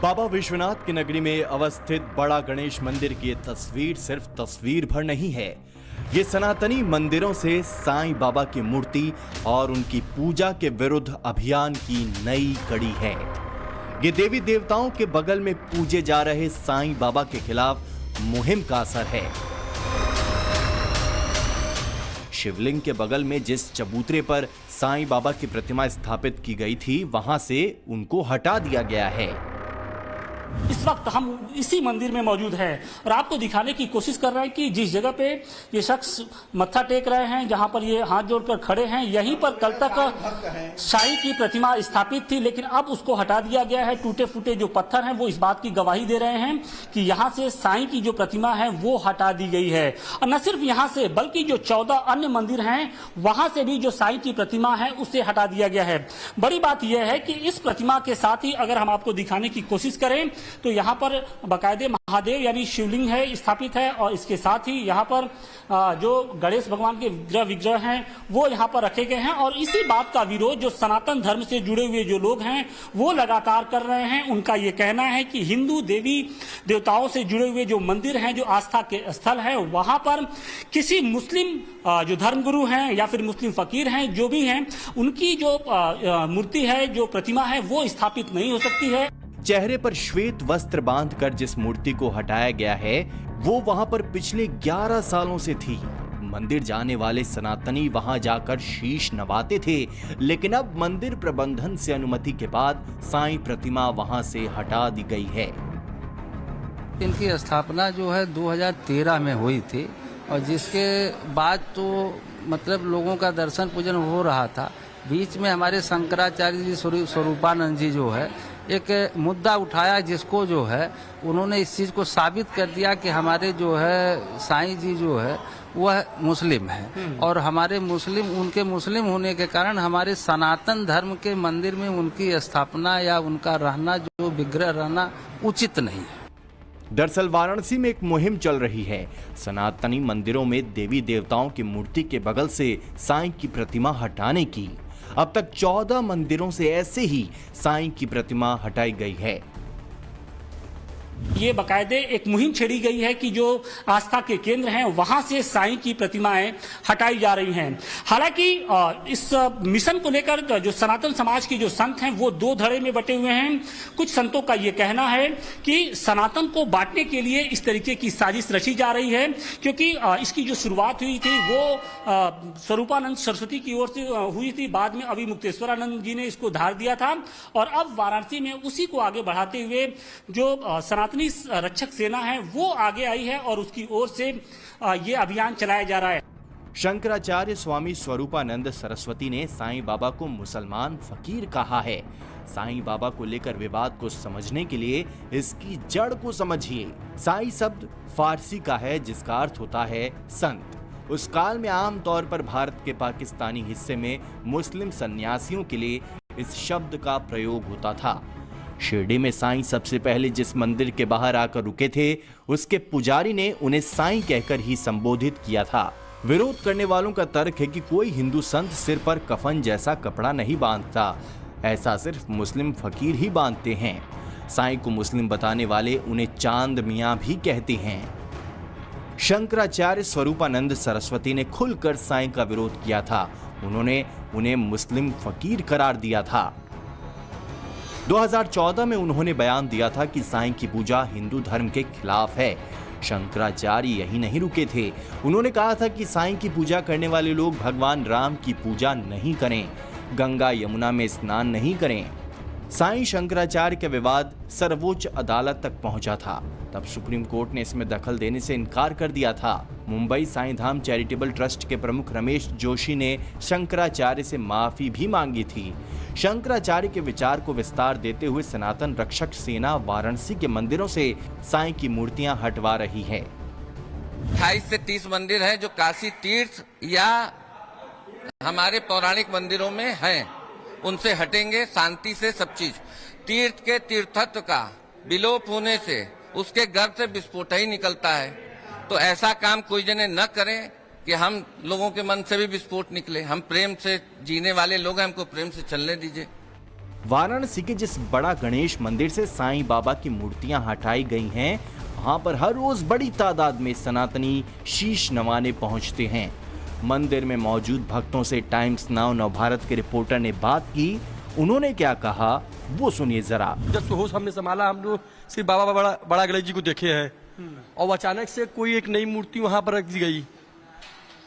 बाबा विश्वनाथ की नगरी में अवस्थित बड़ा गणेश मंदिर की ये तस्वीर सिर्फ तस्वीर भर नहीं है। ये सनातनी मंदिरों से साईं बाबा की मूर्ति और उनकी पूजा के विरुद्ध अभियान की नई कड़ी है। ये देवी देवताओं के बगल में पूजे जा रहे साईं बाबा के खिलाफ मुहिम का असर है। शिवलिंग के बगल में जिस चबूतरे पर साईं बाबा की प्रतिमा स्थापित की गई थी, वहां से उनको हटा दिया गया है। इस वक्त हम इसी मंदिर में मौजूद हैं और आपको दिखाने की कोशिश कर रहे हैं कि जिस जगह पे ये शख्स मत्था टेक रहे हैं, जहां पर ये हाथ जोड़कर खड़े हैं, यहीं पर कल तक साईं की प्रतिमा स्थापित थी, लेकिन अब उसको हटा दिया गया है। टूटे फूटे जो पत्थर हैं वो इस बात की गवाही दे रहे हैं कि यहाँ से साईं की जो प्रतिमा है वो हटा दी गई है। और न सिर्फ यहाँ से बल्कि जो 14 अन्य मंदिर हैं वहां से भी जो साईं की प्रतिमा है उसे हटा दिया गया है। बड़ी बात यह है कि इस प्रतिमा के साथ ही अगर हम आपको दिखाने की कोशिश करें तो यहाँ पर बाकायदे महादेव यानी शिवलिंग है स्थापित है और इसके साथ ही यहाँ पर जो गणेश भगवान के विग्रह हैं वो यहाँ पर रखे गए हैं। और इसी बात का विरोध जो सनातन धर्म से जुड़े हुए जो लोग हैं वो लगातार कर रहे हैं। उनका ये कहना है कि हिंदू देवी देवताओं से जुड़े हुए जो मंदिर हैं, जो आस्था के स्थल है, वहां पर किसी मुस्लिम जो धर्मगुरु हैं या फिर मुस्लिम फकीर हैं, जो भी हैं, उनकी जो मूर्ति है, जो प्रतिमा है, वो स्थापित नहीं हो सकती है। चेहरे पर श्वेत वस्त्र बांधकर जिस मूर्ति को हटाया गया है वो वहां पर पिछले 11 सालों से थी। मंदिर जाने वाले सनातनी वहां जाकर शीश नवाते थे, लेकिन अब मंदिर प्रबंधन से अनुमति के बाद साईं प्रतिमा वहां से हटा दी गई है। इनकी स्थापना जो है 2013 में हुई थी और जिसके बाद तो मतलब लोगों का दर्शन पूजन हो रहा था। बीच में हमारे शंकराचार्य जी स्वरूपानंद जी जो है एक मुद्दा उठाया, जिसको जो है उन्होंने इस चीज़ को साबित कर दिया कि हमारे जो है साईं जी जो है वह मुस्लिम है और हमारे उनके मुस्लिम होने के कारण हमारे सनातन धर्म के मंदिर में उनकी स्थापना या उनका रहना, जो विग्रह रहना, उचित नहीं है। दरअसल वाराणसी में एक मुहिम चल रही है। सनातनी मंदिरों में देवी देवताओं की मूर्ति के बगल से साईं की प्रतिमा हटाने की। अब तक 14 मंदिरों से ऐसे ही साईं की प्रतिमा हटाई गई है। ये बाकायदे एक मुहिम छेड़ी गई है कि जो आस्था के केंद्र हैं वहां से साईं की प्रतिमाएं हटाई जा रही हैं। हालांकि इस मिशन को लेकर जो सनातन समाज के जो संत हैं वो दो धड़े में बटे हुए हैं। कुछ संतों का ये कहना है कि सनातन को बांटने के लिए इस तरीके की साजिश रची जा रही है, क्योंकि इसकी जो शुरुआत हुई थी वो स्वरूपानंद सरस्वती की ओर से हुई थी। बाद में अभी मुक्तेश्वरानंद जी ने इसको धार दिया था और अब वाराणसी में उसी को आगे बढ़ाते हुए जो सनातनी रक्षक सेना है वो आगे आई है और उसकी ओर से ये अभियान चलाया जा रहा है। शंकराचार्य स्वामी स्वरूपानंद सरस्वती ने साईं बाबा को मुसलमान फकीर कहा है। साईं बाबा को लेकर विवाद को समझने के लिए इसकी जड़ को समझिए। साईं शब्द फारसी का है जिसका अर्थ होता है संत। उस काल में आमतौर पर भारत के पाकिस्तानी हिस्से में मुस्लिम सन्यासियों के लिए इस शब्द का प्रयोग होता था। शिरडी में साईं सबसे पहले जिस मंदिर के बाहर आकर रुके थे उसके पुजारी ने उन्हें साईं कहकर ही संबोधित किया था। विरोध करने वालों का तर्क है कि कोई हिंदू संत सिर पर कफन जैसा कपड़ा नहीं बांधता, ऐसा सिर्फ मुस्लिम फकीर ही बांधते हैं। साईं को मुस्लिम बताने वाले उन्हें चांद मियां भी कहते हैं। शंकराचार्य स्वरूपानंद सरस्वती ने खुलकर साईं का विरोध किया था। उन्होंने उन्हें मुस्लिम फकीर करार दिया था। 2014 में उन्होंने बयान दिया था कि साईं की पूजा हिंदू धर्म के खिलाफ है। शंकराचार्य यही नहीं रुके थे, उन्होंने कहा था कि साईं की पूजा करने वाले लोग भगवान राम की पूजा नहीं करें, गंगा यमुना में स्नान नहीं करें। साईं शंकराचार्य का विवाद सर्वोच्च अदालत तक पहुंचा था। तब सुप्रीम कोर्ट ने इसमें दखल देने से इनकार कर दिया था। मुंबई साईं धाम चैरिटेबल ट्रस्ट के प्रमुख रमेश जोशी ने शंकराचार्य से माफी भी मांगी थी। शंकराचार्य के विचार को विस्तार देते हुए सनातन रक्षक सेना वाराणसी के मंदिरों से साईं की मूर्तियां हटवा रही है। 28 से 30 मंदिर हैं जो काशी तीर्थ या हमारे पौराणिक मंदिरों में हैं, उनसे हटेंगे शांति से। सब चीज तीर्थ के तीर्थत्व का विलोप होने से उसके गर्भ से विस्फोट ही निकलता है। तो ऐसा काम कोई जने न करें कि हम लोगों के मन से भी विस्फोट निकले। हम प्रेम से जीने वाले लोग हैं, हमको प्रेम से चलने दीजिए। वाराणसी के जिस बड़ा गणेश मंदिर से साईं बाबा की मूर्तियां हटाई गई हैं, वहां पर हर रोज बड़ी तादाद में सनातनी शीश नवाने पहुंचते हैं। मंदिर में मौजूद भक्तों से टाइम्स नाउ नवभारत के रिपोर्टर ने बात की। उन्होंने क्या कहा वो सुनिए जरा। जब होश हमने संभाला, हम लोग सिर्फ बाबा बड़ा गणेश जी को देखे हैं और अचानक से कोई एक नई मूर्ति वहां पर रख दी गई।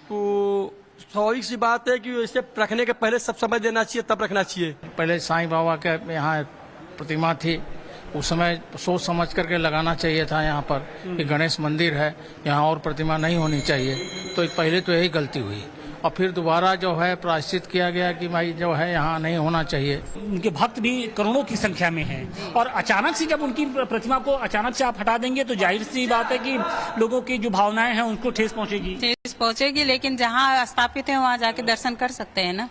तो स्वाभाविक सी बात है कि इसे रखने के पहले सब समझ देना चाहिए, तब रखना चाहिए। पहले साईं बाबा के यहाँ प्रतिमा थी, उस समय सोच समझ करके लगाना चाहिए था यहाँ पर कि गणेश मंदिर है, यहाँ और प्रतिमा नहीं होनी चाहिए। तो पहले तो यही गलती हुई और फिर दोबारा जो है प्रायश्चित किया गया कि भाई जो है यहाँ नहीं होना चाहिए। उनके भक्त भी करोड़ों की संख्या में हैं और अचानक से जब उनकी प्रतिमा को अचानक से आप हटा देंगे तो जाहिर सी बात है कि लोगों की जो भावनाएं हैं उनको ठेस पहुंचेगी। लेकिन जहाँ स्थापित है वहाँ जाके दर्शन कर सकते हैं ना।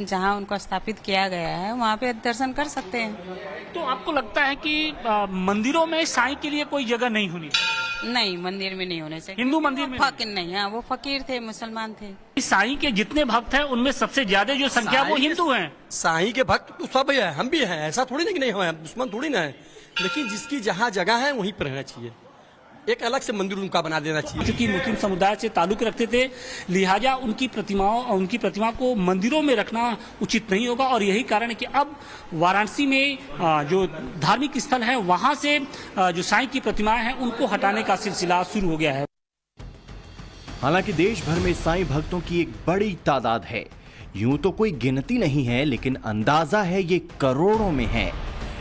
जहाँ उनको स्थापित किया गया है वहाँ पे दर्शन कर सकते हैं। तो आपको लगता है कि मंदिरों में साईं के लिए कोई जगह नहीं होनी? नहीं, मंदिर में नहीं होने चाहिए। हिंदू मंदिर में नहीं, हाँ, वो फकीर थे, मुसलमान थे। साईं के जितने भक्त हैं उनमें सबसे ज्यादा जो संख्या वो हिंदू हैं। साईं के भक्त तो सब है, हम भी हैं, ऐसा थोड़ी ना कि नहीं है, दुश्मन थोड़ी ना है। लेकिन जिसकी जहाँ जगह है वहीं पर रहना चाहिए, एक अलग से मंदिर उनका बना देना चाहिए। क्योंकि मुस्लिम समुदाय से ताल्लुक रखते थे, लिहाजा उनकी प्रतिमा को मंदिरों में रखना उचित नहीं होगा। और यही कारण है कि अब वाराणसी में जो धार्मिक स्थल है वहां से जो साईं की प्रतिमाएं हैं उनको हटाने का सिलसिला शुरू हो गया है। हालांकि देश भर में साईं भक्तों की एक बड़ी तादाद है। यूं तो कोई गिनती नहीं है, लेकिन अंदाजा है ये करोड़ों में है।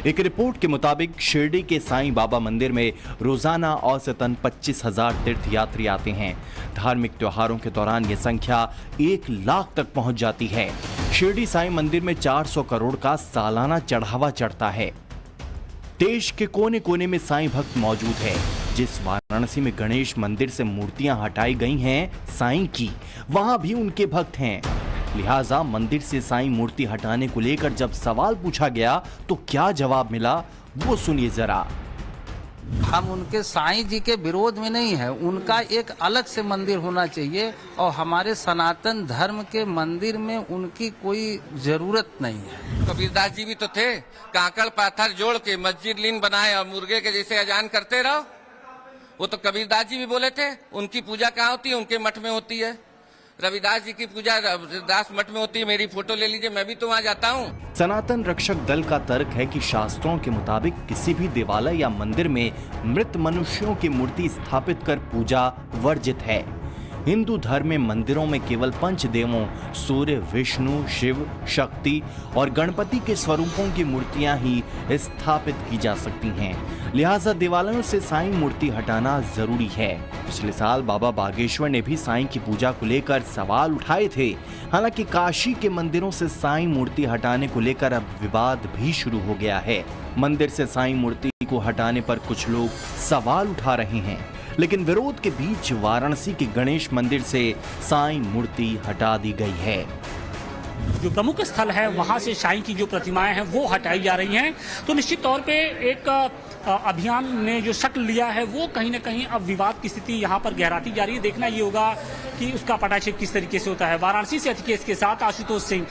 एक रिपोर्ट के मुताबिक शिरडी के साईं बाबा मंदिर में रोजाना औसतन 25,000 तीर्थयात्री आते हैं। धार्मिक त्योहारों के दौरान ये संख्या 1 लाख तक पहुंच जाती है। शिरडी साईं मंदिर में 400 करोड़ का सालाना चढ़ावा चढ़ता है। देश के कोने कोने में साईं भक्त मौजूद है। जिस वाराणसी में गणेश मंदिर से मूर्तियां हटाई गई हैं साईं की, वहां भी उनके भक्त हैं। लिहाजा मंदिर से साईं मूर्ति हटाने को लेकर जब सवाल पूछा गया तो क्या जवाब मिला वो सुनिए जरा। हम उनके साईं जी के विरोध में नहीं है, उनका एक अलग से मंदिर होना चाहिए और हमारे सनातन धर्म के मंदिर में उनकी कोई जरूरत नहीं है। कबीरदास जी भी तो थे, काकड़ पाथर जोड़ के मस्जिद लीन बनाए और मुर्गे के जैसे अजान करते रहो। वो तो कबीरदास जी भी बोले थे। उनकी पूजा कहाँ होती है? उनके मठ में होती है। रविदास जी की पूजा रविदास मठ में होती है। मेरी फोटो ले लीजिए, मैं भी तो वहाँ जाता हूँ। सनातन रक्षक दल का तर्क है कि शास्त्रों के मुताबिक किसी भी देवालय या मंदिर में मृत मनुष्यों की मूर्ति स्थापित कर पूजा वर्जित है। हिंदू धर्म में मंदिरों में केवल पंचदेवों सूर्य, विष्णु, शिव, शक्ति और गणपति के स्वरूपों की मूर्तियां ही स्थापित की जा सकती हैं। लिहाजा देवालयों से साईं मूर्ति हटाना जरूरी है। पिछले साल बाबा बागेश्वर ने भी साईं की पूजा को लेकर सवाल उठाए थे। हालांकि काशी के मंदिरों से साईं मूर्ति हटाने को लेकर अब विवाद भी शुरू हो गया है। मंदिर से साईं मूर्ति को हटाने पर कुछ लोग सवाल उठा रहे हैं, लेकिन विरोध के बीच वाराणसी के गणेश मंदिर से साईं मूर्ति हटा दी गई है। जो प्रमुख स्थल है वहां से साईं की जो प्रतिमाएं हैं वो हटाई जा रही हैं। तो निश्चित तौर पे एक अभियान ने जो शक्ल लिया है वो कहीं ना कहीं अब विवाद की स्थिति यहाँ पर गहराती जा रही है। देखना ये होगा कि उसका पटाक्षेप किस तरीके से होता है। वाराणसी से अतिकेश के साथ आशुतोष सिंह,